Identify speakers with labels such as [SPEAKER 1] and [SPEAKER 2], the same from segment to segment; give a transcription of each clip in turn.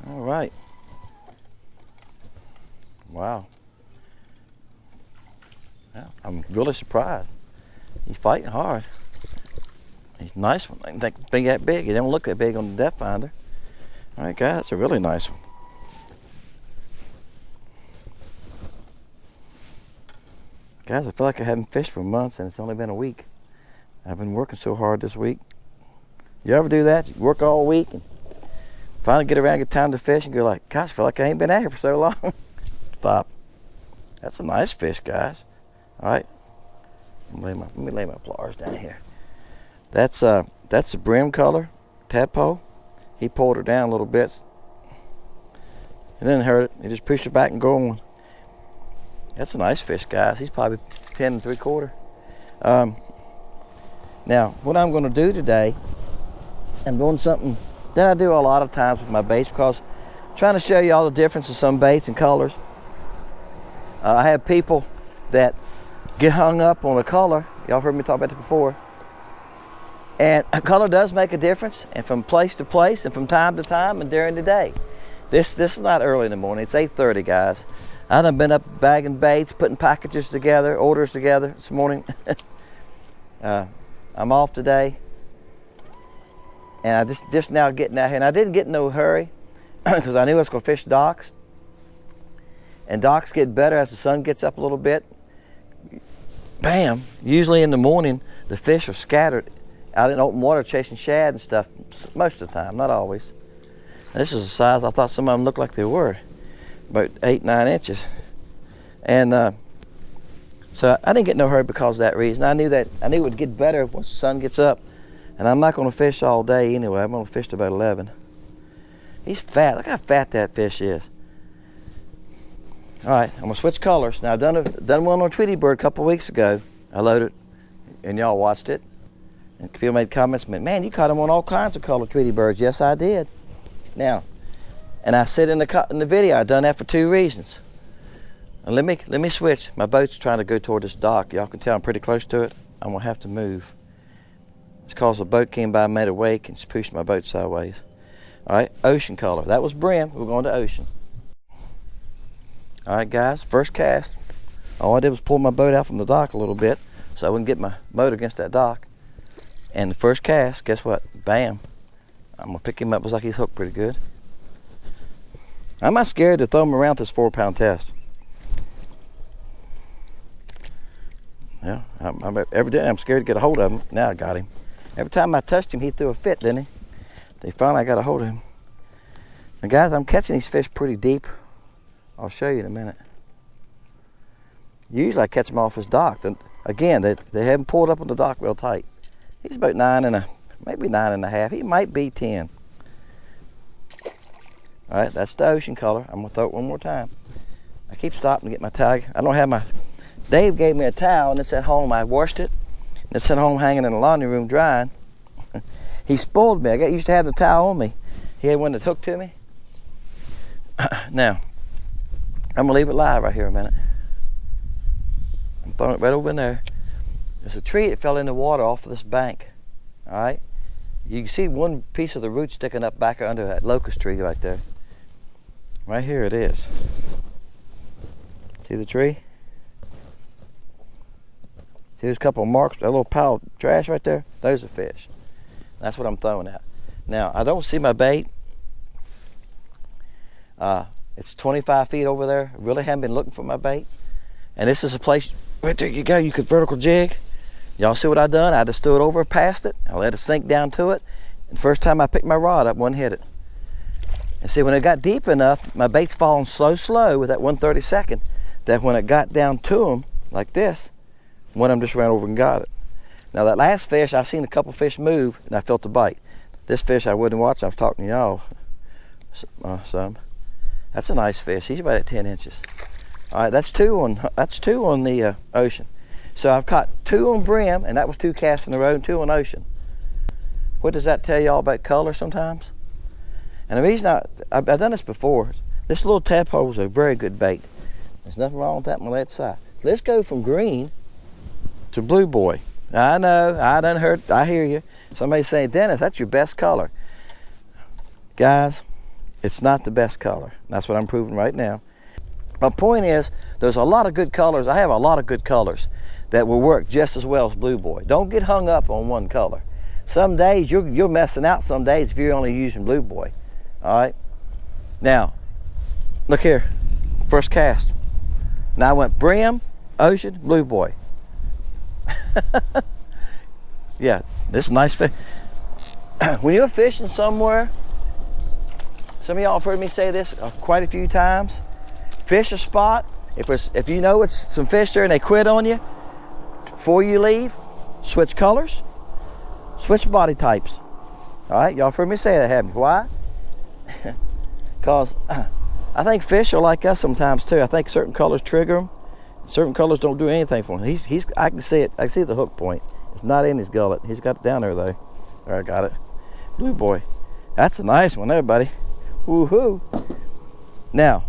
[SPEAKER 1] All right. Wow. Yeah, I'm really surprised. He's fighting hard. He's a nice one. I didn't think big that big. He don't look that big on the depth finder. All right, guys, that's a really nice one. Guys, I feel like I haven't fished for months and it's only been a week. I've been working so hard this week. You ever do that? You work all week and finally get around, get time to fish and go like, gosh, I feel like I ain't been out here for so long. Stop. That's a nice fish, guys. All right. Let me lay my pliers down here. That's the brim color, tadpole. He pulled her down a little bit. It didn't hurt it. He just pushed her back and go on. That's a nice fish, guys. He's probably 10 3/4. Now, what I'm going to do today, I'm doing something that I do a lot of times with my baits because I'm trying to show you all the difference of some baits and colors. I have people that get hung up on a color. Y'all heard me talk about this before. And a color does make a difference, and from place to place, and from time to time, and during the day. This is not early in the morning. It's 8:30, guys. I done been up bagging baits, putting packages together, orders together this morning. I'm off today, and I just now getting out here. And I didn't get in no hurry because I knew I was going to fish docks. And docks get better as the sun gets up a little bit. Bam! Usually in the morning, the fish are scattered out in open water chasing shad and stuff most of the time, not always. This is a size I thought some of them looked like they were, about 8-9 inches. And so I didn't get no hurry because of that reason. I knew it would get better once the sun gets up, and I'm not going to fish all day anyway. I'm going to fish to about 11. He's fat. Look how fat that fish is. All right, I'm gonna switch colors. Now I done one on Tweety Bird a couple weeks ago. I loaded, and y'all watched it. And people made comments, man, you caught them on all kinds of color Tweety Birds. Yes, I did. Now, and I said in the video, I done that for 2 reasons. And let me switch. My boat's trying to go toward this dock. Y'all can tell I'm pretty close to it. I'm gonna have to move. It's cause the boat came by, made a wake, and pushed my boat sideways. All right, ocean color. That was brim. We're going to ocean. All right, guys, first cast. All I did was pull my boat out from the dock a little bit so I wouldn't get my boat against that dock. And the first cast, guess what? Bam. I'm gonna pick him up. Looks like he's hooked pretty good. I'm not scared to throw him around this 4-pound test. Yeah, every day I'm scared to get a hold of him. Now I got him. Every time I touched him, he threw a fit, didn't he? Finally I got a hold of him. And guys, I'm catching these fish pretty deep. I'll show you in a minute. Usually I catch them off his dock. Again, they haven't pulled up on the dock real tight. He's about maybe 9.5. He might be 10. All right, that's the ocean color. I'm gonna throw it one more time. I keep stopping to get my tag. I don't have my, Dave gave me a towel and it's at home. I washed it. And it's at home hanging in the laundry room drying. He spoiled me. I used to have the towel on me. He had one that hooked to me. Now, I'm gonna leave it live right here a minute. I'm throwing it right over in there. There's a tree that fell in the water off of this bank. All right, you can see one piece of the root sticking up back under that locust tree right there. Right here it is. See the tree? See there's a couple of marks, that little pile of trash right there? Those are fish. That's what I'm throwing at. Now, I don't see my bait. It's 25 feet over there. I really haven't been looking for my bait. And this is a place, right there you go, you could vertical jig. Y'all see what I done? I just threw it over past it. I let it sink down to it. And first time I picked my rod up, one hit it. And see, when it got deep enough, my bait's falling so slow with that 1/32 that when it got down to them, like this, one of them just ran over and got it. Now that last fish, I seen a couple fish move and I felt the bite. This fish I wouldn't watch, I was talking to y'all some. That's a nice fish. He's about at 10 inches. All right, that's two on the ocean. So I've caught 2 on brim, and that was 2 casts in a row, and 2 on ocean. What does that tell y'all about color sometimes? And the reason I've done this before, this little tadpole is a very good bait. There's nothing wrong with that on the left side. Let's go from green to blue boy. I know, I done heard, I hear you. Somebody's saying, Dennis, that's your best color. Guys, it's not the best color. That's what I'm proving right now. My point is, there's a lot of good colors. I have a lot of good colors that will work just as well as blue boy. Don't get hung up on one color. Some days you're messing out some days if you're only using blue boy. All right. Now, look here. First cast. Now I went brim, ocean, blue boy. Yeah, this is nice fish. When you're fishing somewhere, some of y'all have heard me say this quite a few times. Fish a spot. If you know it's some fish there and they quit on you, before you leave, switch colors, switch body types. All right, y'all heard me say that, haven't you? Why? Because I think fish are like us sometimes too. I think certain colors trigger them. Certain colors don't do anything for him. I can see it. I can see the hook point. It's not in his gullet. He's got it down there though. There, I got it. Blue boy. That's a nice one there, buddy. Woohoo. Now,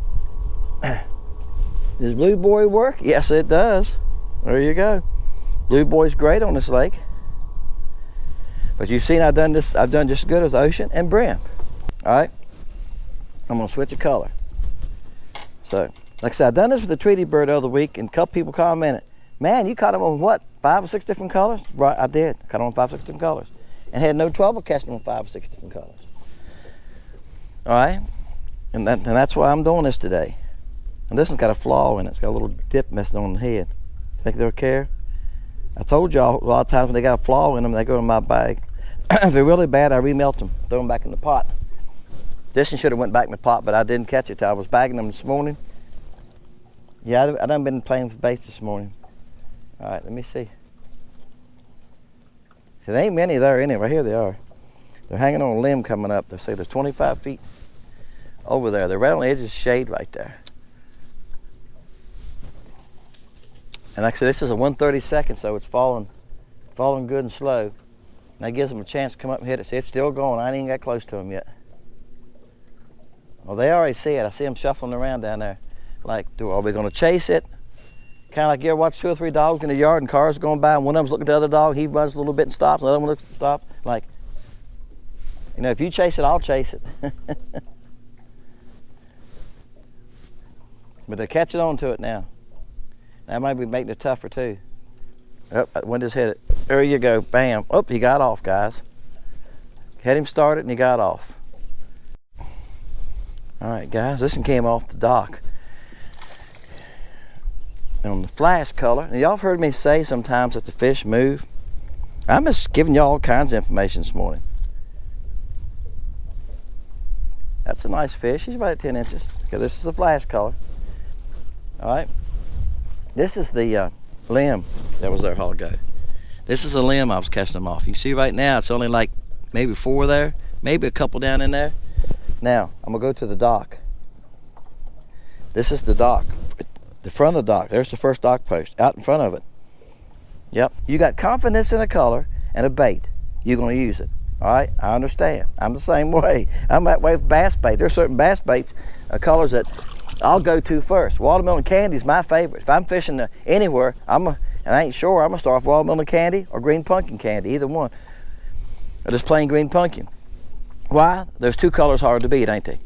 [SPEAKER 1] does blue boy work? Yes, it does. There you go. Blue boy's great on this lake. But you've seen I've done just as good as ocean and brim. All right. I'm gonna switch a color. So, like I said, I've done this with the treaty bird the other week, and a couple people commented, man, you caught him on what, 5 or 6 different colors? Right, I did. I caught him on 5 or 6 different colors. And had no trouble catching him on 5 or 6 different colors. All right? And that's why I'm doing this today. And this one's got a flaw in it. It's got a little dip messing on the head. Think they'll care? I told y'all a lot of times when they got a flaw in them, they go in my bag. If they're really bad, I remelt them, throw them back in the pot. This one should have went back in the pot, but I didn't catch it till I was bagging them this morning. Yeah, I done been playing with baits this morning. All right, let me see. See, there ain't many there anyway. Right here they are. They're hanging on a limb coming up. They say there's 25 feet over there. They're right on the edge of the shade right there. And like I said, this is a 1/32, so it's falling good and slow. And that gives them a chance to come up and hit it. See, it's still going. I ain't even got close to them yet. Well, they already see it. I see them shuffling around down there. Like, are we going to chase it? Kind of like you ever watch 2 or 3 dogs in the yard and cars going by, and one of them's looking at the other dog, he runs a little bit and stops, and the other one looks and stops. Like, you know, if you chase it, I'll chase it. But they're catching on to it now. That might be making it tougher too. Oh, one just hit it. There you go, bam. Oh, he got off, guys. Had him started and he got off. All right, guys, this one came off the dock. On the flash color, and y'all have heard me say sometimes that the fish move. I'm just giving y'all all kinds of information this morning. That's a nice fish. He's about 10 inches. Okay, this is the flash color. All right. This is the limb that was there a while ago. This is a limb I was casting them off. You see right now it's only like maybe 4 there, maybe a couple down in there. Now I'm gonna go to the dock. This is the dock. The front of the dock. There's the first dock post out in front of it. Yep. You got confidence in a color and a bait. You're gonna use it. All right. I understand. I'm the same way. I'm that way with bass bait. There's certain bass baits, colors that I'll go to first. Watermelon candy is my favorite. If I'm fishing anywhere, and I ain't sure, I'm gonna start with watermelon candy or green pumpkin candy, either one. Or just plain green pumpkin. Why? There's 2 colors hard to beat, ain't they?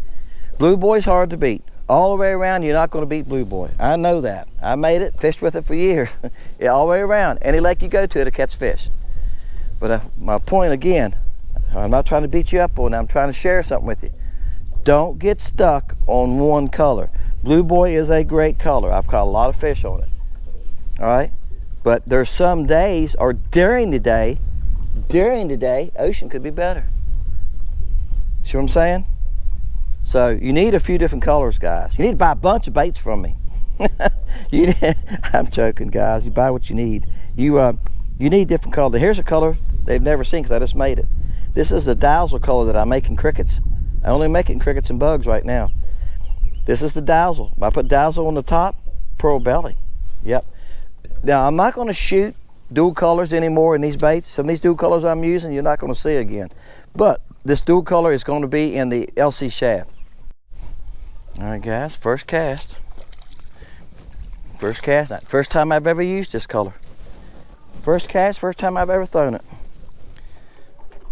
[SPEAKER 1] Blue boy's hard to beat. All the way around, you're not going to beat blue boy. I know that. I made it, fished with it for years. Yeah, all the way around. Any lake you go to, it'll catch fish. But my point again, I'm not trying to beat you up on it. I'm trying to share something with you. Don't get stuck on one color. Blue boy is a great color. I've caught a lot of fish on it. All right? But there's some days, or during the day, ocean could be better. See what I'm saying? So you need a few different colors, guys. You need to buy a bunch of baits from me. I'm joking, guys. You buy what you need. You need different colors. Here's a color they've never seen because I just made it. This is the dazzle color that I make in crickets. I only make it in crickets and bugs right now. This is the dazzle. I put dazzle on the top, pearl belly. Yep. Now I'm not going to shoot dual colors anymore in these baits. Some of these dual colors I'm using, you're not going to see again. But this dual color is going to be in the LC shaft. All right, guys, first cast. First cast, first time I've ever used this color. First cast, first time I've ever thrown it.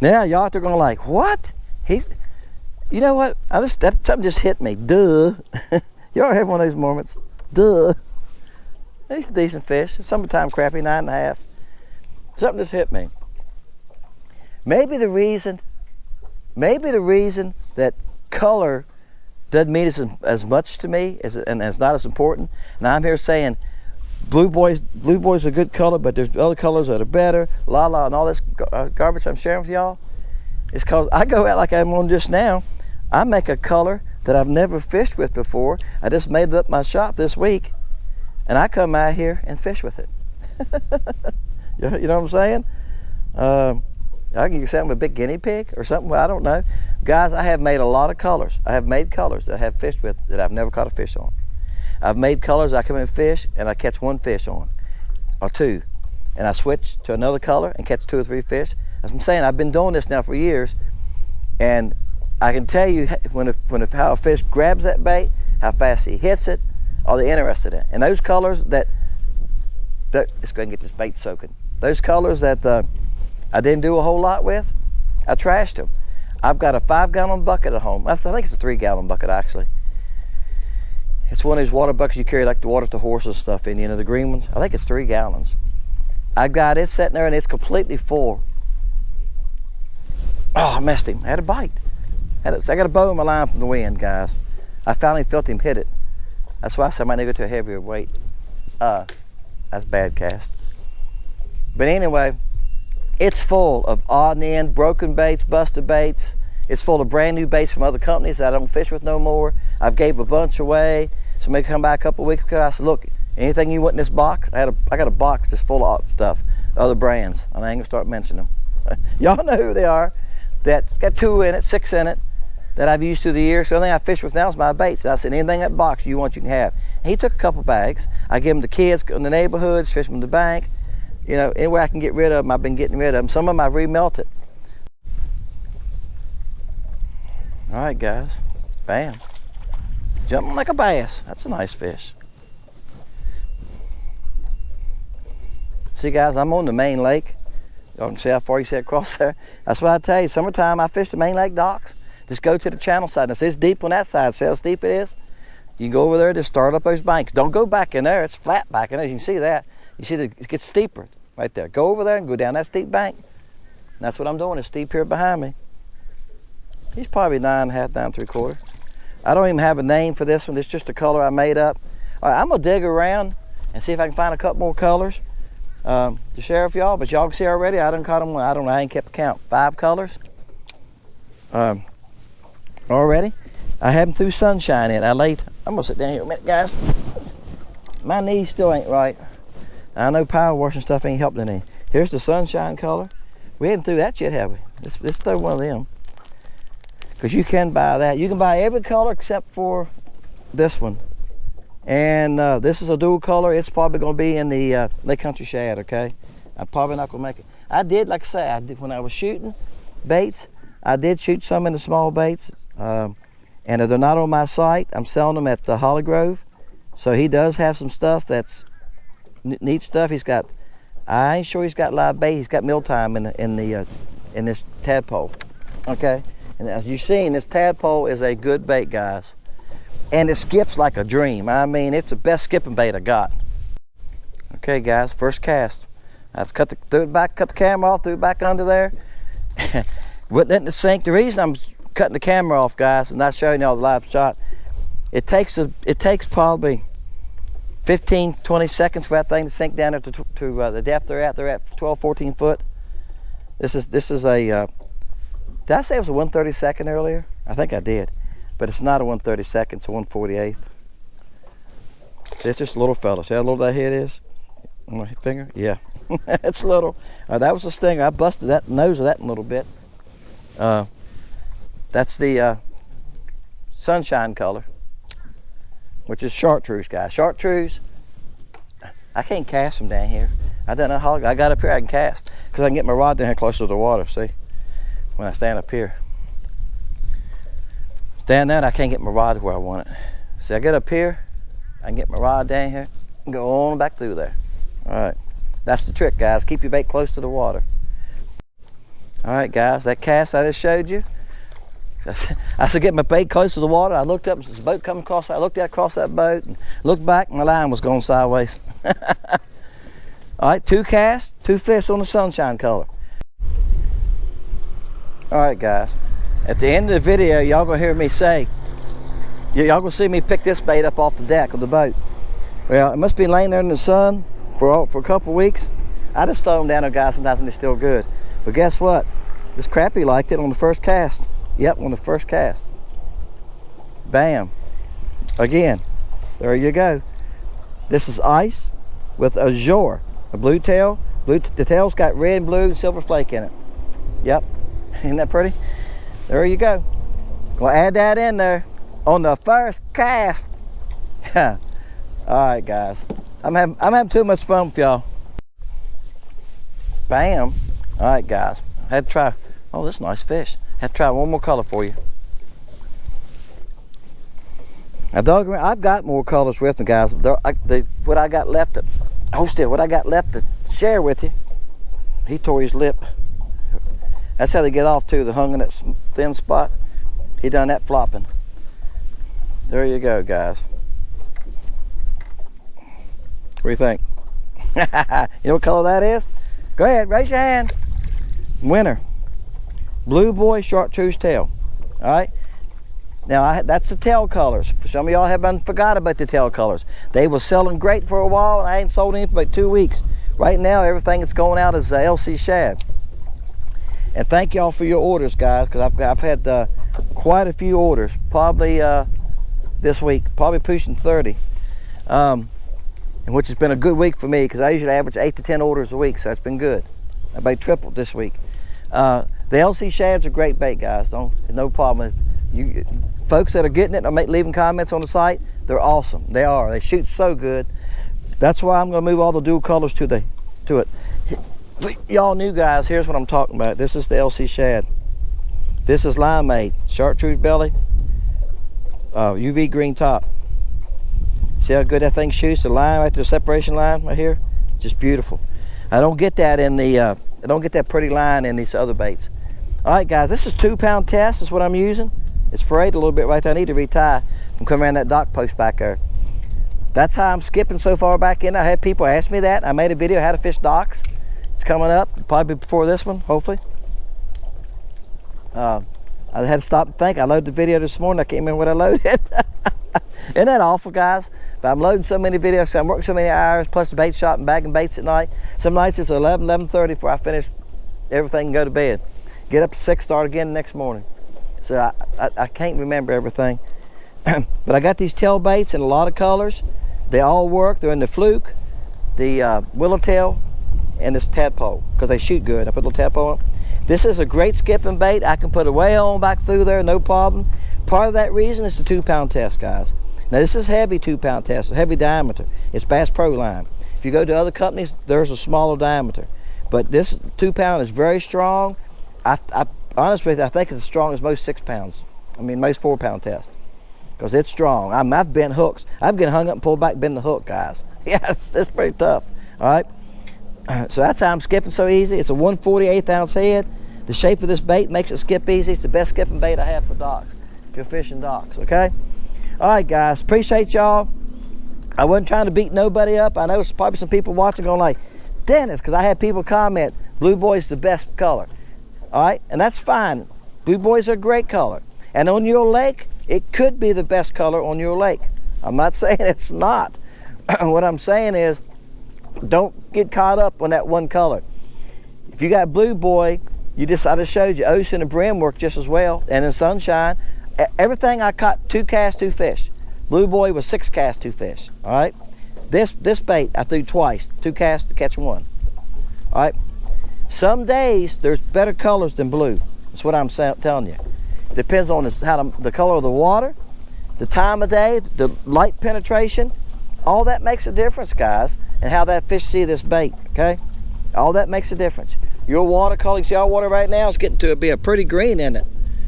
[SPEAKER 1] Now, y'all out there going like, what? You know what? Something just hit me. Duh. Y'all have one of those moments. Duh. These are decent fish. Summertime crappie, 9.5. Something just hit me. Maybe the reason that color doesn't mean as much to me and it's not as important. Now I'm here saying blue boy's a good color, but there's other colors that are better, and all this garbage I'm sharing with y'all. It's because I go out like I'm on just now. I make a color that I've never fished with before. I just made it up my shop this week, and I come out here and fish with it. You know what I'm saying? I can use something with a big guinea pig or something. Well, I don't know. Guys, I have made a lot of colors. I have made colors that I have fished with that I've never caught a fish on. I've made colors I come in and fish and I catch one fish on, or two. And I switch to another color and catch 2 or 3 fish. As I'm saying, I've been doing this now for years. And I can tell you how a fish grabs that bait, how fast he hits it, all the interested in. And those colors that let's go ahead and get this bait soaking. Those colors that I didn't do a whole lot with, I trashed them. I've got a 5-gallon bucket at home. I think it's a 3-gallon bucket actually. It's one of those water buckets you carry like to water the horses stuff in, the green ones. I think it's 3 gallons. I've got it sitting there and it's completely full. Oh, I missed him. I had a bite. I got a bow in my line from the wind, guys. I finally felt him hit it. That's why I said I might need to go to a heavier weight. That's bad cast. But anyway, it's full of odd and end, broken baits, busted baits. It's full of brand new baits from other companies that I don't fish with no more. I've gave a bunch away. Somebody come by a couple of weeks ago. I said, look, anything you want in this box? I got a box that's full of stuff, other brands, and I ain't gonna start mentioning them. Y'all know who they are. That's got 2 in it, 6 in it, that I've used through the years. So the only thing I fish with now is my baits. And I said, anything in that box you want, you can have. And he took a couple bags. I give them to kids in the neighborhoods, fish them in the bank. Anywhere I can get rid of them, I've been getting rid of them. Some of them I've remelted. All right, guys. Bam. Jumping like a bass. That's a nice fish. See, guys, I'm on the main lake. Y'all can see how far you see across there. That's what I tell you. Summertime, I fish the main lake docks. Just go to the channel side. And it's deep on that side. See how steep it is? You can go over there, just start up those banks. Don't go back in there. It's flat back in there. You can see that. You see it gets steeper right there. Go over there and go down that steep bank. And that's what I'm doing. It's steep here behind me. He's probably 9.5, 9.75. I don't even have a name for this one. It's just a color I made up. All right, I'm gonna dig around and see if I can find a couple more colors to share with y'all. But y'all can see already, I done caught them. I ain't kept count. 5 colors already. I have them through sunshine in. I'm gonna sit down here a minute, guys. My knees still ain't right. I know power washing stuff ain't helping any. Here's the sunshine color. We haven't through that yet, have we? Let's throw one of them. Because you can buy that. You can buy every color except for this one. And this is a dual color. It's probably going to be in the Lake Country Shad, okay? I'm probably not going to make it. I did, like I say, when I was shooting baits, I did shoot some in the small baits. And if they're not on my site, I'm selling them at the Holly Grove. So he does have some stuff that's neat stuff. I ain't sure he's got live bait. He's got mealtime in this tadpole, okay? And as you've seen, this tadpole is a good bait, guys. And it skips like a dream. I mean, it's the best skipping bait I got. Okay, guys, first cast. Let's threw it back, cut the camera off, threw it back under there. Wouldn't let it sink. The reason I'm cutting the camera off, guys, and not showing y'all the live shot, it takes probably 15, 20 seconds for that thing to sink down to the depth they're at. They're at 12, 14 foot. This is a, did I say it was a 1/32 earlier? I think I did. But it's not a 1/32, it's a 1/48. See, it's just a little fella. See how little that head is on my finger? Yeah, it's little. That was a stinger. I busted that nose of that a little bit. That's the sunshine color, which is chartreuse, guys. Chartreuse, I can't cast them down here. I don't know how I got up here I can cast, because I can get my rod down here closer to the water, see? When I stand up here. Down there, I can't get my rod where I want it. See, I get up here, I can get my rod down here, and go on back through there. All right, that's the trick, guys. Keep your bait close to the water. All right, guys, that cast I just showed you, I should get my bait close to the water. I looked up, there's a boat coming across. I looked out across that boat and looked back, and my line was going sideways. All right, 2 casts, 2 fish on the sunshine color. All right, guys, at the end of the video, y'all gonna hear me say, y'all gonna see me pick this bait up off the deck of the boat. Well, it must be laying there in the sun for a couple weeks. I just throw them down there, guys, sometimes when they're still good. But guess what? This crappie liked it on the first cast. Yep, on the first cast. Bam. Again, there you go. This is ice with azure, a blue tail. The tail's got red and blue and silver flake in it. Yep, isn't that pretty? There you go. Gonna add that in there on the first cast. All right, guys. I'm having too much fun with y'all. Bam. All right, guys. I had to try. Oh, this is a nice fish. Had to try one more color for you. Now, I've got more colors with me, guys. What I got left to share with you. He tore his lip. That's how they get off too. They're hung in that thin spot. He done that flopping. There you go, guys. What do you think? You know what color that is? Go ahead, raise your hand. Winner. Blue boy chartreuse tail. All right. Now that's the tail colors. Some of y'all have forgot about the tail colors. They were selling great for a while, and I ain't sold any for about 2 weeks. Right now, everything that's going out is LC shad. And thank y'all for your orders, guys, because I've had quite a few orders, probably this week, probably pushing 30, and which has been a good week for me because I usually average 8 to 10 orders a week, so it's been good. I about tripled this week. The LC shads are great bait, guys. No problem. You folks that are getting it, leaving comments on the site, they're awesome. They are. They shoot so good. That's why I'm going to move all the dual colors to it. Y'all new guys, here's what I'm talking about. This is the LC shad. This is limeade, chartreuse belly, UV green top. See how good that thing shoots? The line right there, the separation line right here, just beautiful. I don't get that in the I don't get that pretty line in these other baits. All right, guys, this is 2-pound test. Is what I'm using. It's frayed a little bit right there. I need to retie and come around that dock post back there. That's how I'm skipping so far back in. I had people ask me that. I made a video how to fish docks. It's coming up, probably before this one, hopefully. I had to stop and think. I loaded the video this morning. I can't remember what I loaded. Isn't that awful, guys? But I'm loading so many videos, so I'm working so many hours, plus the bait shop and bagging baits at night. Some nights it's 11:30 before I finish everything and go to bed. Get up at 6, start again the next morning. So I can't remember everything. But I got these tail baits in a lot of colors. They all work. They're in the fluke, the willowtail, and this tadpole, because they shoot good. I put a little tadpole on. This is a great skipping bait. I can put it way on back through there, no problem. Part of that reason is the 2-pound test, guys. Now this is heavy 2-pound test, a heavy diameter. It's Bass Pro line. If you go to other companies, there's a smaller diameter. But this 2-pound is very strong. Honestly, I think it's as strong as most 6-pounds. I mean, most 4-pound test. Because it's strong. I've bent hooks. I've getting hung up and pulled back, bend the hook, guys. Yeah, it's pretty tough. All right. So that's how I'm skipping so easy. It's a 1/48 ounce head. The shape of this bait makes it skip easy. It's the best skipping bait I have for docks. If you're fishing docks, okay? All right, guys. Appreciate y'all. I wasn't trying to beat nobody up. I know there's probably some people watching going like, Dennis, because I had people comment, Blue Boy's the best color. All right, and that's fine. Blue Boys are a great color. And on your lake, it could be the best color on your lake. I'm not saying it's not. What I'm saying is, don't get caught up on that one color. If you got Blue Boy, I just showed you ocean and brim work just as well, and in sunshine. Everything I caught 2 casts, 2 fish. Blue Boy was 6 casts, 2 fish. All right. This bait I threw twice, 2 casts to catch 1. All right. Some days there's better colors than blue. That's what I'm telling you. It depends on the color of the water, the time of day, the light penetration. All that makes a difference, guys, and how that fish see this bait. Okay. All that makes a difference. Your water color, see our water right now is getting to be a pretty green, isn't it?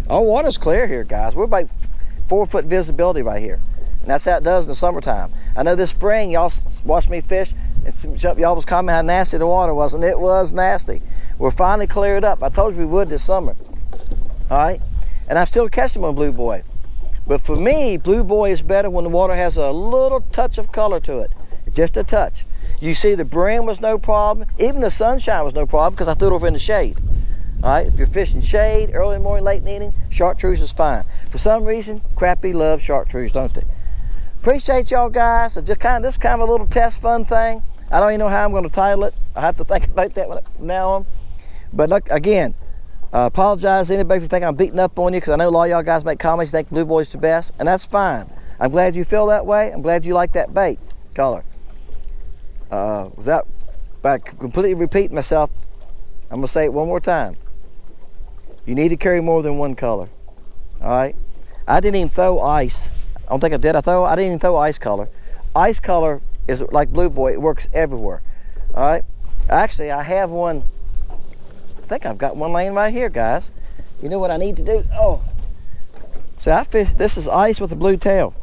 [SPEAKER 1] Our water's clear here, guys. We're about 4-foot visibility right here. And that's how it does in the summertime. I know this spring, y'all watched me fish, and y'all was commenting how nasty the water was, and it was nasty. We're finally cleared up. I told you we would this summer. All right? And I'm still catching them on Blue Boy. But for me, Blue Boy is better when the water has a little touch of color to it. Just a touch. You see, the brim was no problem. Even the sunshine was no problem because I threw it over in the shade. All right, if you're fishing shade, early in the morning, late in the evening, chartreuse is fine. For some reason, Crappie loves chartreuse, don't they? Appreciate y'all guys. So just this kind of a little test fun thing. I don't even know how I'm going to title it. I have to think about that from now on. But look, again, apologize to anybody if you think I'm beating up on you, because I know a lot of y'all guys make comments, you think Blue Boy's the best, and that's fine. I'm glad you feel that way. I'm glad you like that bait color. By completely repeating myself, I'm going to say it one more time. You need to carry more than one color. All right? I didn't even throw ice. I don't think I did. I didn't even throw ice color. Ice color is like Blue Boy. It works everywhere. All right? Actually, I have one. I think I've got one laying right here, guys. You know what I need to do? Oh. So I fish. This is ice with a blue tail.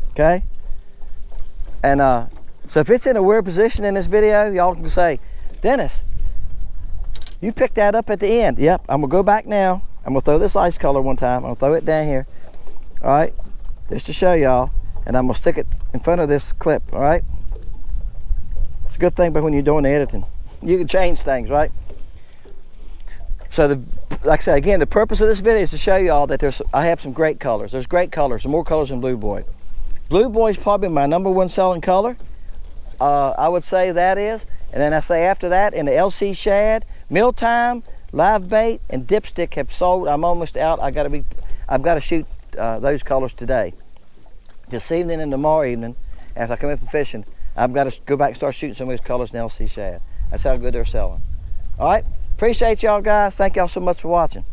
[SPEAKER 1] Okay? And so if it's in a weird position in this video, y'all can say, Dennis, you picked that up at the end. Yep, I'm gonna go back now. I'm gonna throw this ice color one time. I'm gonna throw it down here. All right, just to show y'all. And I'm gonna stick it in front of this clip, all right? It's a good thing, but when you're doing the editing, you can change things, right? So like I say, again, the purpose of this video is to show y'all that I have some great colors. There's great colors, more colors than Blue Boy. Blue Boy is probably my #1 selling color. I would say that is. And then I say after that, in the LC shad, Mealtime, Live Bait, and Dipstick have sold. I'm almost out. I've got to shoot those colors today. This evening and tomorrow evening, after I come in from fishing, I've got to go back and start shooting some of those colors in LC shad. That's how good they're selling. All right. Appreciate y'all guys. Thank y'all so much for watching.